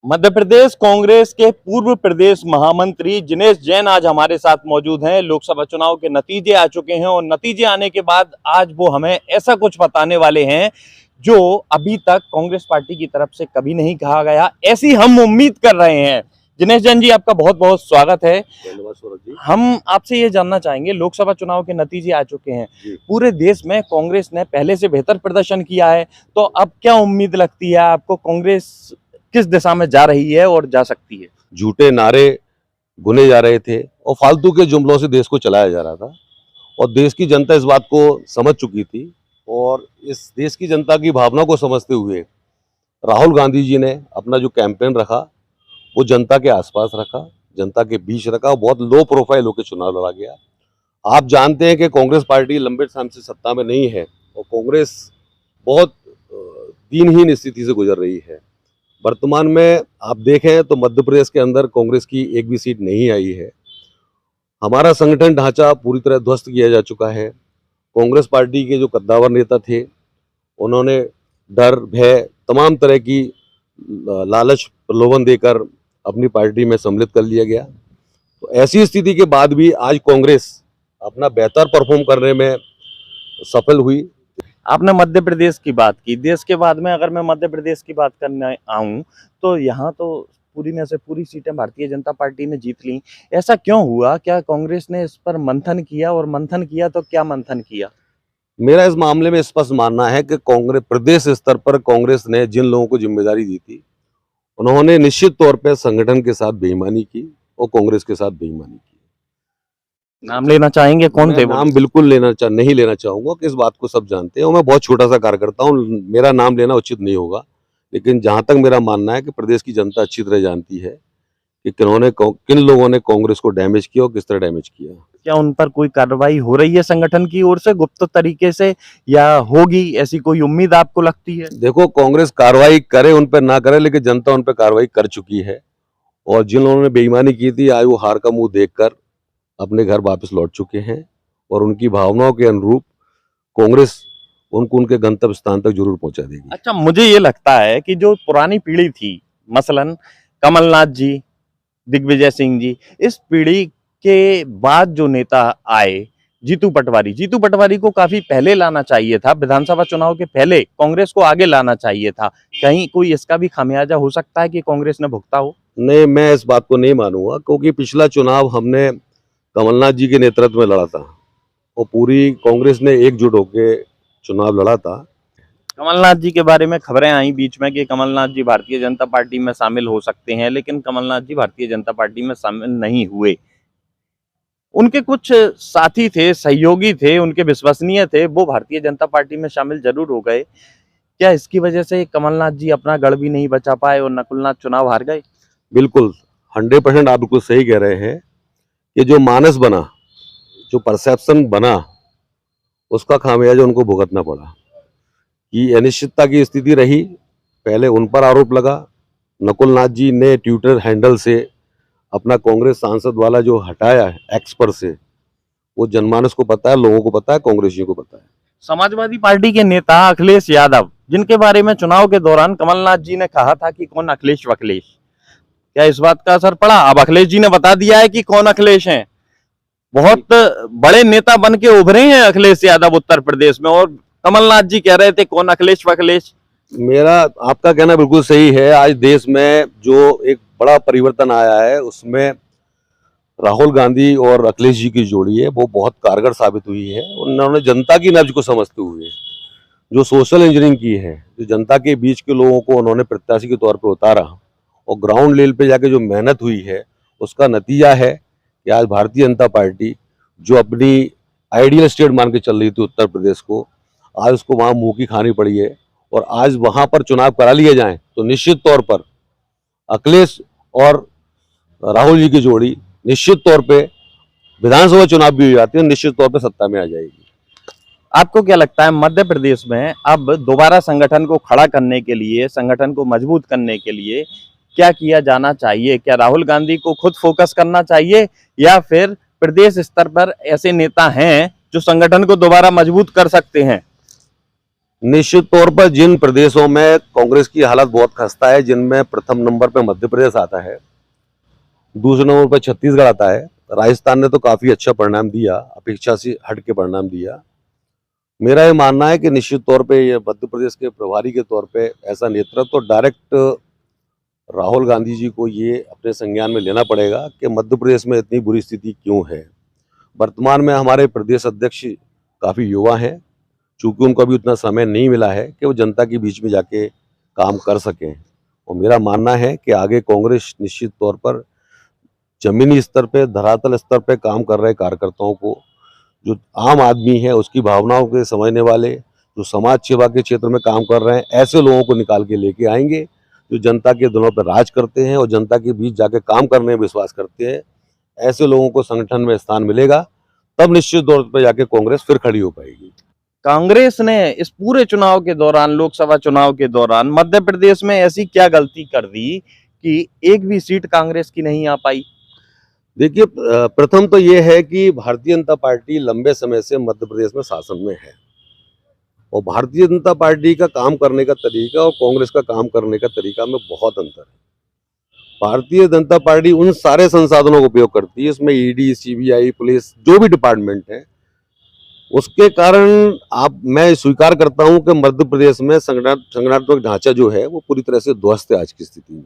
मध्य प्रदेश कांग्रेस के पूर्व प्रदेश महामंत्री जिनेश जैन आज हमारे साथ मौजूद हैं। लोकसभा चुनाव के नतीजे आ चुके हैं और नतीजे आने के बाद आज वो हमें ऐसा कुछ बताने वाले हैं जो अभी तक कांग्रेस पार्टी की तरफ से कभी नहीं कहा गया, ऐसी हम उम्मीद कर रहे हैं। जिनेश जैन जी, आपका बहुत बहुत स्वागत है। धन्यवाद सूरज जी। हम आपसे ये जानना चाहेंगे, लोकसभा चुनाव के नतीजे आ चुके हैं, पूरे देश में कांग्रेस ने पहले से बेहतर प्रदर्शन किया है, तो अब क्या उम्मीद लगती है आपको? कांग्रेस किस दिशा में जा रही है और जा सकती है? झूठे नारे गुने जा रहे थे और फालतू के जुमलों से देश को चलाया जा रहा था और देश की जनता इस बात को समझ चुकी थी और इस देश की जनता की भावना को समझते हुए राहुल गांधी जी ने अपना जो कैंपेन रखा वो जनता के आसपास रखा, जनता के बीच रखा। बहुत लो प्रोफाइल होकर चुनाव लड़ा गया। आप जानते हैं कि कांग्रेस पार्टी लंबे समय से सत्ता में नहीं है और कांग्रेस बहुत दीनहीन स्थिति से गुजर रही है। वर्तमान में आप देखें तो मध्य प्रदेश के अंदर कांग्रेस की एक भी सीट नहीं आई है। हमारा संगठन ढांचा पूरी तरह ध्वस्त किया जा चुका है। कांग्रेस पार्टी के जो कद्दावर नेता थे उन्होंने डर, भय, तमाम तरह की लालच, प्रलोभन देकर अपनी पार्टी में सम्मिलित कर लिया गया। तो ऐसी स्थिति के बाद भी आज कांग्रेस अपना बेहतर परफॉर्म करने में सफल हुई। आपने मध्य प्रदेश की बात की, देश के बाद में अगर मैं मध्य प्रदेश की बात करने आऊं तो यहाँ तो पूरी में से पूरी सीटें भारतीय जनता पार्टी ने जीत ली। ऐसा क्यों हुआ? क्या कांग्रेस ने इस पर मंथन किया, और मंथन किया तो क्या मंथन किया? मेरा इस मामले में स्पष्ट मानना है कि कांग्रेस प्रदेश स्तर पर कांग्रेस ने जिन लोगों को जिम्मेदारी दी थी उन्होंने निश्चित तौर पर संगठन के साथ बेईमानी की और कांग्रेस के साथ बेईमानी की। नाम लेना चाहेंगे? कौन थे वो? नाम बिल्कुल नहीं लेना चाहूंगा कि इस बात को सब जानते हैं और मैं बहुत छोटा सा कार्यकर्ता हूँ, मेरा नाम लेना उचित नहीं होगा। लेकिन जहां तक मेरा मानना है कि प्रदेश की जनता अच्छी तरह जानती है कि किन लोगों ने कांग्रेस को डैमेज किया और किस तरह डैमेज किया। क्या उन पर कोई कार्रवाई हो रही है संगठन की ओर से गुप्त तरीके से, या होगी, ऐसी कोई उम्मीद आपको लगती है? देखो, कांग्रेस कार्रवाई करे उन पर ना करे, लेकिन जनता उन पर कार्रवाई कर चुकी है और जिन लोगों ने बेईमानी की थी आज वो हार का मुंह देखकर अपने घर वापस लौट चुके हैं और उनकी भावनाओं के अनुरूप कांग्रेस उनको उनके गंतव्य स्थान तक जरूर पहुंचा देगी। अच्छा, मुझे ये लगता है कि जो पुरानी पीढ़ी थी, मसलन कमलनाथ जी, दिग्विजय सिंह जी, इस पीढ़ी के बाद जो नेता आए, जीतू पटवारी को काफी पहले लाना चाहिए था, विधानसभा चुनाव के पहले कांग्रेस को आगे लाना चाहिए था। कहीं कोई इसका भी खामियाजा हो सकता है कि कांग्रेस ने भुगता हो? नहीं, मैं इस बात को नहीं मानूंगा क्योंकि पिछला चुनाव हमने कमलनाथ जी के नेतृत्व में लड़ा था और पूरी कांग्रेस ने एकजुट होकर चुनाव लड़ा था। कमलनाथ जी के बारे में खबरें आई बीच में कि कमलनाथ जी भारतीय जनता पार्टी में शामिल हो सकते हैं, लेकिन कमलनाथ जी भारतीय जनता पार्टी में शामिल नहीं हुए। उनके कुछ साथी थे, सहयोगी थे, उनके विश्वसनीय थे, वो भारतीय जनता पार्टी में शामिल जरूर हो गए। क्या इसकी वजह से कमलनाथ जी अपना गढ़ भी नहीं बचा पाए और नकुलनाथ चुनाव हार गए? बिल्कुल 100% आप बिल्कुल सही कह रहे हैं कि जो मानस बना, जो परसेप्शन बना, उसका खामियाजा उनको भुगतना पड़ा। कि अनिश्चितता की स्थिति रही, पहले उन पर आरोप लगा। नकुलनाथ जी ने ट्विटर हैंडल से अपना कांग्रेस सांसद वाला जो हटाया है एक्स पर से, वो जनमानस को पता है, लोगों को पता है, कांग्रेसियों को पता है। समाजवादी पार्टी के नेता अखिलेश यादव, जिनके बारे में चुनाव के दौरान कमलनाथ जी ने कहा था कि कौन अखिलेश वखिलेश, क्या इस बात का असर पड़ा? अब अखिलेश जी ने बता दिया है कि कौन अखिलेश हैं। बहुत बड़े नेता बन के उभरे हैं अखिलेश यादव उत्तर प्रदेश में, और कमलनाथ जी कह रहे थे कौन अखिलेश वखिलेश। मेरा आपका कहना बिल्कुल सही है। आज देश में जो एक बड़ा परिवर्तन आया है उसमें राहुल गांधी और अखिलेश जी की जोड़ी है वो बहुत कारगर साबित हुई है। उन्होंने जनता की नब्ज को समझते हुए जो सोशल इंजीनियरिंग की है, जो जनता के बीच के लोगों को उन्होंने प्रत्याशी के तौर पे उतारा और ग्राउंड लेवल पे जाके जो मेहनत हुई है उसका नतीजा है कि आज भारतीय जनता पार्टी जो अपनी आइडियल स्टेट मान के चल रही थी उत्तर प्रदेश को, आज उसको वहाँ मुंह की खानी पड़ी है। और आज वहाँ पर चुनाव करा लिए जाएं तो निश्चित तौर पर अखिलेश और राहुल जी की जोड़ी निश्चित तौर पे विधानसभा चुनाव भी हो जाती है, निश्चित तौर पे सत्ता में आ जाएगी। आपको क्या लगता है मध्य प्रदेश में अब दोबारा संगठन को खड़ा करने के लिए, संगठन को मजबूत करने के लिए क्या किया जाना चाहिए? क्या राहुल गांधी को खुद फोकस करना चाहिए, या फिर प्रदेश स्तर पर ऐसे नेता हैं जो संगठन को दोबारा मजबूत कर सकते हैं? निश्चित तौर पर जिन प्रदेशों में कांग्रेस की हालत बहुत खस्ता है, जिनमें प्रथम नंबर पर मध्य प्रदेश आता है, दूसरे नंबर पर छत्तीसगढ़ आता है, राजस्थान ने तो काफी अच्छा परिणाम दिया, अपेक्षा से हट के परिणाम दिया। मेरा ये मानना है कि निश्चित तौर पे ये मध्य प्रदेश के प्रभारी के तौर पे ऐसा नेतृत्व तो डायरेक्ट राहुल गांधी जी को ये अपने संज्ञान में लेना पड़ेगा कि मध्य प्रदेश में इतनी बुरी स्थिति क्यों है। वर्तमान में हमारे प्रदेश अध्यक्ष काफी युवा हैं, चूंकि उनको अभी उतना समय नहीं मिला है कि वो जनता के बीच में जाके काम कर सकें। और मेरा मानना है कि आगे कांग्रेस निश्चित तौर पर जमीनी स्तर पे, धरातल स्तर पे काम कर रहे कार्यकर्ताओं को, जो आम आदमी है उसकी भावनाओं के समझने वाले, जो समाज सेवा के क्षेत्र में काम कर रहे हैं, ऐसे लोगों को निकाल के लेके आएंगे जो जनता के दिलों पर राज करते हैं और जनता के बीच जाके काम करने में विश्वास करते हैं। ऐसे लोगों को संगठन में स्थान मिलेगा, तब निश्चित तौर पर जाके कांग्रेस फिर खड़ी हो पाएगी। कांग्रेस ने इस पूरे चुनाव के दौरान, लोकसभा चुनाव के दौरान मध्य प्रदेश में ऐसी क्या गलती कर दी कि एक भी सीट कांग्रेस की नहीं आ पाई? देखिए, प्रथम तो ये है कि भारतीय जनता पार्टी लंबे समय से मध्य प्रदेश में शासन में है और भारतीय जनता पार्टी का काम करने का तरीका और कांग्रेस का काम करने का तरीका में बहुत अंतर है। भारतीय जनता पार्टी उन सारे संसाधनों का उपयोग करती है, इसमें ईडी, सीबीआई, पुलिस, जो भी डिपार्टमेंट है, उसके कारण मैं स्वीकार करता हूं कि मध्य प्रदेश में संगठनात्मक ढांचा जो है वो पूरी तरह से ध्वस्त है आज की स्थिति में।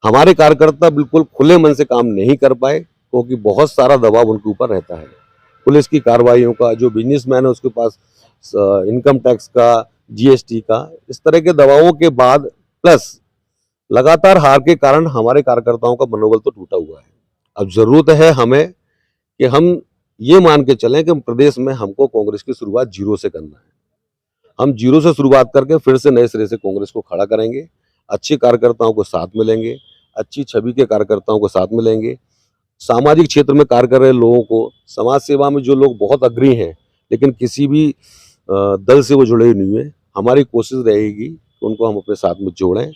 हमारे कार्यकर्ता बिल्कुल खुले मन से काम नहीं कर पाए क्योंकि बहुत सारा दबाव उनके ऊपर रहता है, पुलिस की कार्रवाइयों का, जो बिजनेसमैन है उसके पास इनकम टैक्स का, जीएसटी का, इस तरह के दबावों के बाद प्लस लगातार हार के कारण हमारे कार्यकर्ताओं का मनोबल तो टूटा हुआ है। अब जरूरत है हमें कि हम ये मान के चलें कि प्रदेश में हमको कांग्रेस की शुरुआत जीरो से करना है। हम जीरो से शुरुआत करके फिर से नए सिरे से कांग्रेस को खड़ा करेंगे, अच्छे कार्यकर्ताओं को साथ मिलेंगे, अच्छी छवि के कार्यकर्ताओं को साथ मिलेंगे, सामाजिक क्षेत्र में कार्य कर रहे लोगों को, समाज सेवा में जो लोग बहुत अग्रणी हैं लेकिन किसी भी दल से वो जुड़े नहीं हुए, हमारी कोशिश रहेगी कि उनको हम अपने साथ में जोड़ें